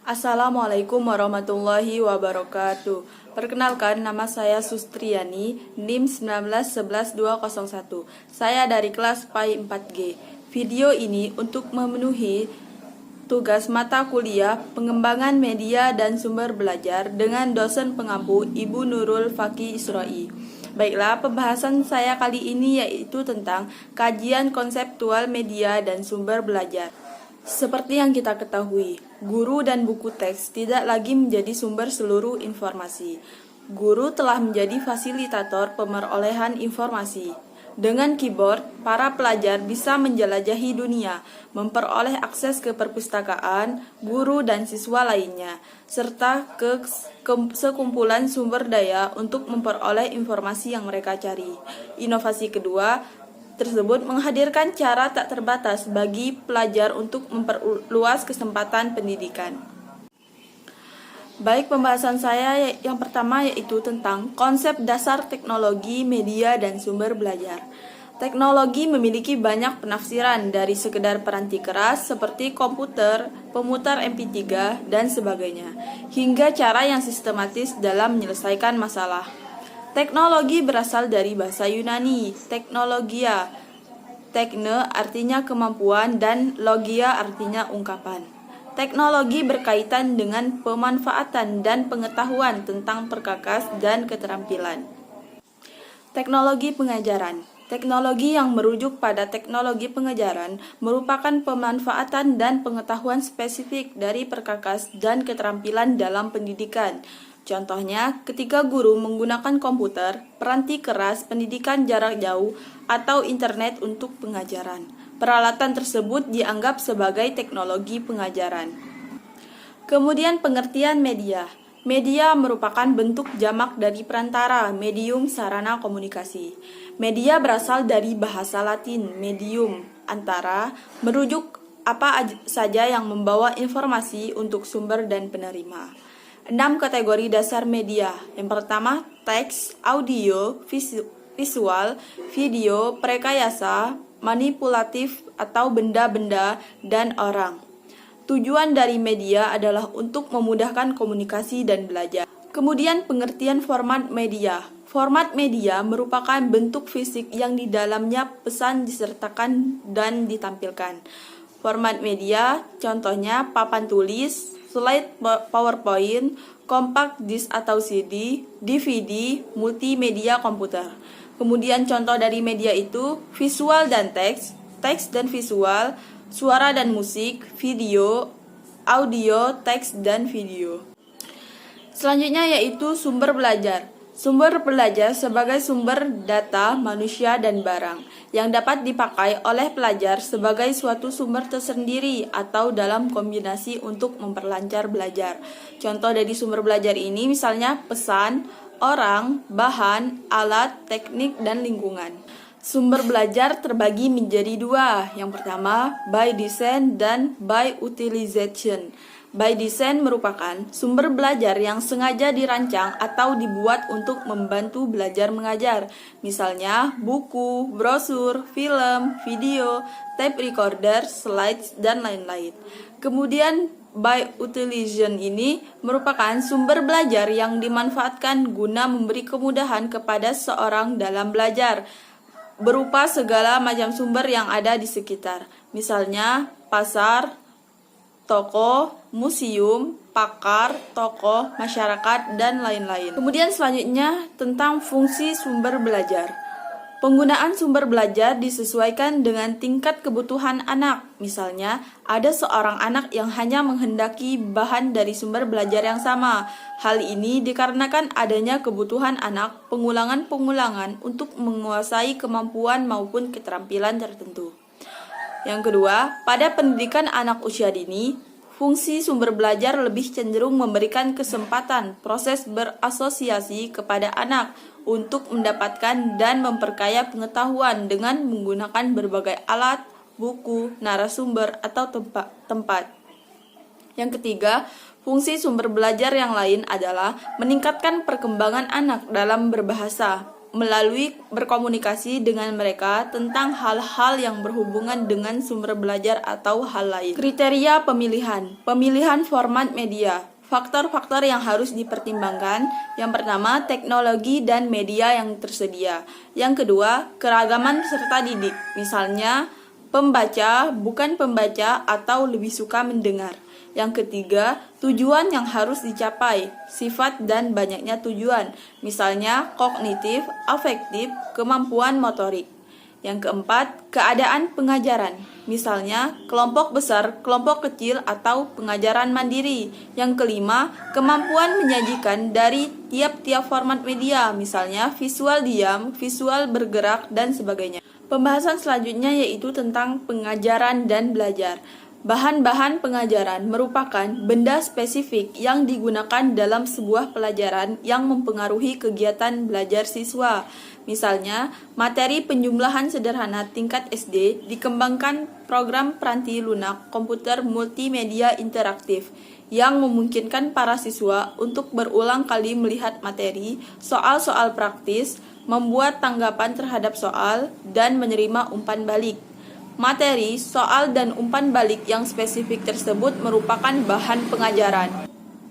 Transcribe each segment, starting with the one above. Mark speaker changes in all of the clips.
Speaker 1: Assalamualaikum warahmatullahi wabarakatuh. Perkenalkan, nama saya Sustriani, NIM 1911201. Saya dari kelas PAI 4G. Video ini untuk memenuhi tugas mata kuliah Pengembangan Media dan Sumber Belajar dengan dosen pengampu Ibu Nurul Faki Isroi. Baiklah, pembahasan saya kali ini yaitu tentang kajian konseptual media dan sumber belajar. Seperti yang kita ketahui, guru dan buku teks tidak lagi menjadi sumber seluruh informasi. Guru telah menjadi fasilitator pemerolehan informasi. Dengan keyboard, para pelajar bisa menjelajahi dunia, memperoleh akses ke perpustakaan, guru dan siswa lainnya, serta ke sekumpulan sumber daya untuk memperoleh informasi yang mereka cari. Inovasi kedua tersebut menghadirkan cara tak terbatas bagi pelajar untuk memperluas kesempatan pendidikan. Baik, pembahasan saya yang pertama yaitu tentang konsep dasar teknologi, media, dan sumber belajar. Teknologi memiliki banyak penafsiran dari sekedar peranti keras seperti komputer, pemutar MP3, dan sebagainya, hingga cara yang sistematis dalam menyelesaikan masalah. Teknologi berasal dari bahasa Yunani, teknologia. Tekne artinya kemampuan dan logia artinya ungkapan. Teknologi berkaitan dengan pemanfaatan dan pengetahuan tentang perkakas dan keterampilan. Teknologi pengajaran. Teknologi yang merujuk pada teknologi pengajaran merupakan pemanfaatan dan pengetahuan spesifik dari perkakas dan keterampilan dalam pendidikan. Contohnya, ketika guru menggunakan komputer, peranti keras, pendidikan jarak jauh, atau internet untuk pengajaran. Peralatan tersebut dianggap sebagai teknologi pengajaran. Kemudian pengertian media. Media merupakan bentuk jamak dari perantara, medium, sarana komunikasi. Media berasal dari bahasa Latin, medium, antara, merujuk apa saja yang membawa informasi untuk sumber dan penerima. 6 kategori dasar media. Yang pertama, teks, audio, visual, video, prekayasa, manipulatif atau benda-benda, dan orang. Tujuan dari media adalah untuk memudahkan komunikasi dan belajar. Kemudian pengertian format media. Format media merupakan bentuk fisik yang di dalamnya pesan disertakan dan ditampilkan. Format media contohnya papan tulis, slide PowerPoint, compact disc atau CD, DVD, multimedia komputer. Kemudian contoh dari media itu visual dan teks, teks dan visual, suara dan musik, video, audio, teks dan video. Selanjutnya yaitu sumber belajar. Sumber belajar sebagai sumber data manusia dan barang yang dapat dipakai oleh pelajar sebagai suatu sumber tersendiri atau dalam kombinasi untuk memperlancar belajar. Contoh dari sumber belajar ini misalnya pesan, orang, bahan, alat, teknik, dan lingkungan. Sumber belajar terbagi menjadi dua. Yang pertama, by design dan by utilization. By design merupakan sumber belajar yang sengaja dirancang atau dibuat untuk membantu belajar mengajar. Misalnya, buku, brosur, film, video, tape recorder, slides, dan lain-lain. Kemudian, by utilization ini merupakan sumber belajar yang dimanfaatkan guna memberi kemudahan kepada seorang dalam belajar, berupa segala macam sumber yang ada di sekitar. Misalnya, pasar, toko, museum, pakar, tokoh, masyarakat, dan lain-lain. Kemudian selanjutnya tentang fungsi sumber belajar. Penggunaan sumber belajar disesuaikan dengan tingkat kebutuhan anak. Misalnya, ada seorang anak yang hanya menghendaki bahan dari sumber belajar yang sama. Hal ini dikarenakan adanya kebutuhan anak pengulangan-pengulangan untuk menguasai kemampuan maupun keterampilan tertentu. Yang kedua, pada pendidikan anak usia dini, fungsi sumber belajar lebih cenderung memberikan kesempatan proses berasosiasi kepada anak untuk mendapatkan dan memperkaya pengetahuan dengan menggunakan berbagai alat, buku, narasumber, atau tempat. Yang ketiga, fungsi sumber belajar yang lain adalah meningkatkan perkembangan anak dalam berbahasa, melalui berkomunikasi dengan mereka tentang hal-hal yang berhubungan dengan sumber belajar atau hal lain. Kriteria pemilihan. Pemilihan format media. Faktor-faktor yang harus dipertimbangkan. Yang pertama, teknologi dan media yang tersedia. Yang kedua, keragaman peserta didik. Misalnya, pembaca, bukan pembaca, atau lebih suka mendengar. Yang ketiga, tujuan yang harus dicapai, sifat dan banyaknya tujuan, misalnya kognitif, afektif, kemampuan motorik. Yang keempat, keadaan pengajaran, misalnya kelompok besar, kelompok kecil, atau pengajaran mandiri. Yang kelima, kemampuan menyajikan dari tiap-tiap format media, misalnya visual diam, visual bergerak, dan sebagainya. Pembahasan selanjutnya yaitu tentang pengajaran dan belajar. Bahan-bahan pengajaran merupakan benda spesifik yang digunakan dalam sebuah pelajaran yang mempengaruhi kegiatan belajar siswa. Misalnya, materi penjumlahan sederhana tingkat SD dikembangkan program peranti lunak komputer multimedia interaktif yang memungkinkan para siswa untuk berulang kali melihat materi, soal-soal praktis, membuat tanggapan terhadap soal, dan menerima umpan balik. Materi, soal, dan umpan balik yang spesifik tersebut merupakan bahan pengajaran.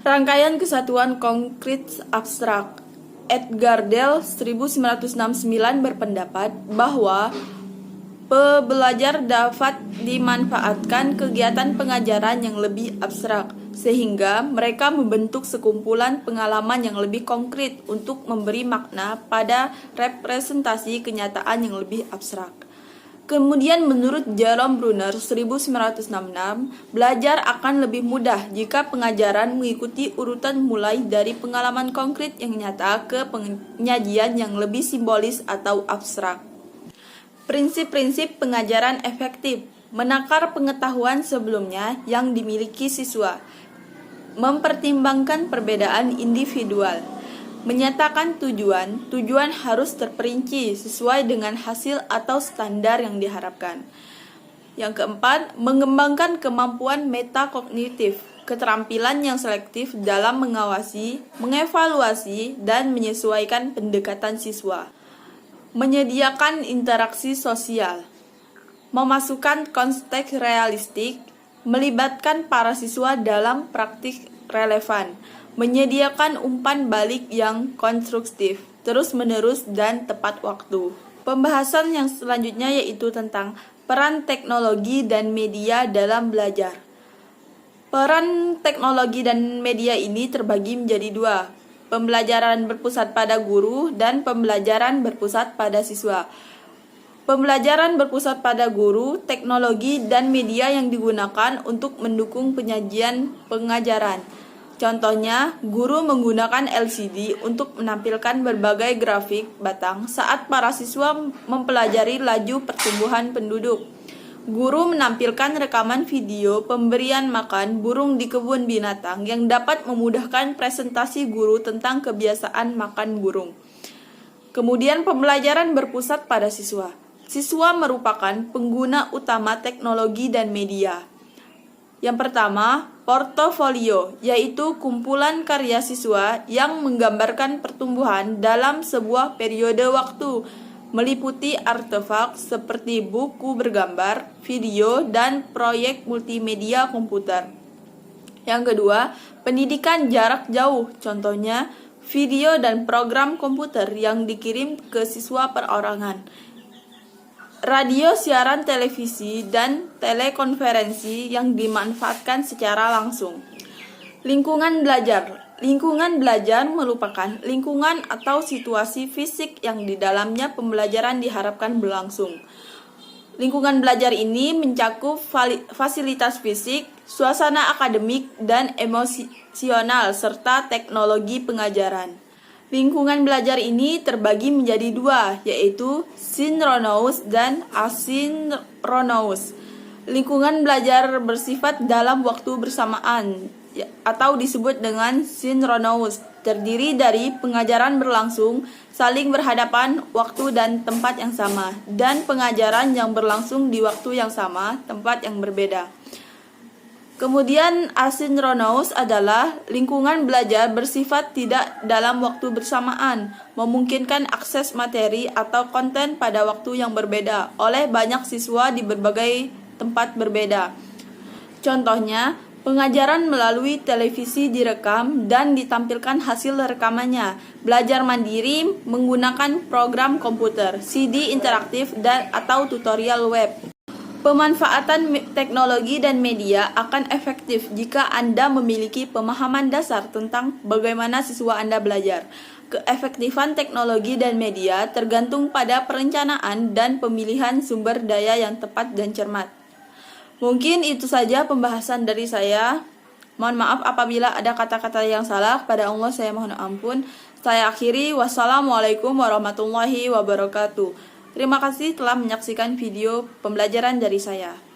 Speaker 1: Rangkaian kesatuan konkret abstrak. Edgar Dale 1969 berpendapat bahwa pembelajar dapat dimanfaatkan kegiatan pengajaran yang lebih abstrak, sehingga mereka membentuk sekumpulan pengalaman yang lebih konkret untuk memberi makna pada representasi kenyataan yang lebih abstrak. Kemudian menurut Jerome Bruner 1966, belajar akan lebih mudah jika pengajaran mengikuti urutan mulai dari pengalaman konkret yang nyata ke penyajian yang lebih simbolis atau abstrak. Prinsip-prinsip pengajaran efektif: menakar pengetahuan sebelumnya yang dimiliki siswa, mempertimbangkan perbedaan individual, menyatakan tujuan harus terperinci sesuai dengan hasil atau standar yang diharapkan. Yang keempat, mengembangkan kemampuan metakognitif, keterampilan yang selektif dalam mengawasi, mengevaluasi, dan menyesuaikan pendekatan siswa. Menyediakan interaksi sosial, memasukkan konteks realistik, melibatkan para siswa dalam praktik relevan, menyediakan umpan balik yang konstruktif, terus-menerus, dan tepat waktu. Pembahasan yang selanjutnya yaitu tentang peran teknologi dan media dalam belajar. Peran teknologi dan media ini terbagi menjadi dua, pembelajaran berpusat pada guru dan pembelajaran berpusat pada siswa. Pembelajaran berpusat pada guru, teknologi, dan media yang digunakan untuk mendukung penyajian pengajaran. Contohnya, guru menggunakan LCD untuk menampilkan berbagai grafik batang saat para siswa mempelajari laju pertumbuhan penduduk. Guru menampilkan rekaman video pemberian makan burung di kebun binatang yang dapat memudahkan presentasi guru tentang kebiasaan makan burung. Kemudian pembelajaran berpusat pada siswa. Siswa merupakan pengguna utama teknologi dan media. Yang pertama, portofolio, yaitu kumpulan karya siswa yang menggambarkan pertumbuhan dalam sebuah periode waktu, meliputi artefak seperti buku bergambar, video, dan proyek multimedia komputer. Yang kedua, pendidikan jarak jauh, contohnya video dan program komputer yang dikirim ke siswa perorangan. Radio, siaran televisi, dan telekonferensi yang dimanfaatkan secara langsung. Lingkungan belajar. Lingkungan belajar merupakan lingkungan atau situasi fisik yang di dalamnya pembelajaran diharapkan berlangsung. Lingkungan belajar ini mencakup fasilitas fisik, suasana akademik, dan emosional, serta teknologi pengajaran. Lingkungan belajar ini terbagi menjadi dua, yaitu sinkronous dan asinkronous. Lingkungan belajar bersifat dalam waktu bersamaan, atau disebut dengan sinkronous, terdiri dari pengajaran berlangsung, saling berhadapan, waktu dan tempat yang sama, dan pengajaran yang berlangsung di waktu yang sama, tempat yang berbeda. Kemudian asinkronous adalah lingkungan belajar bersifat tidak dalam waktu bersamaan, memungkinkan akses materi atau konten pada waktu yang berbeda oleh banyak siswa di berbagai tempat berbeda. Contohnya, pengajaran melalui televisi direkam dan ditampilkan hasil rekamannya. Belajar mandiri menggunakan program komputer, CD interaktif atau tutorial web. Pemanfaatan teknologi dan media akan efektif jika Anda memiliki pemahaman dasar tentang bagaimana siswa Anda belajar. Keefektifan teknologi dan media tergantung pada perencanaan dan pemilihan sumber daya yang tepat dan cermat. Mungkin itu saja pembahasan dari saya. Mohon maaf apabila ada kata-kata yang salah. Pada Allah saya mohon ampun. Saya akhiri. Wassalamualaikum warahmatullahi wabarakatuh. Terima kasih telah menyaksikan video pembelajaran dari saya.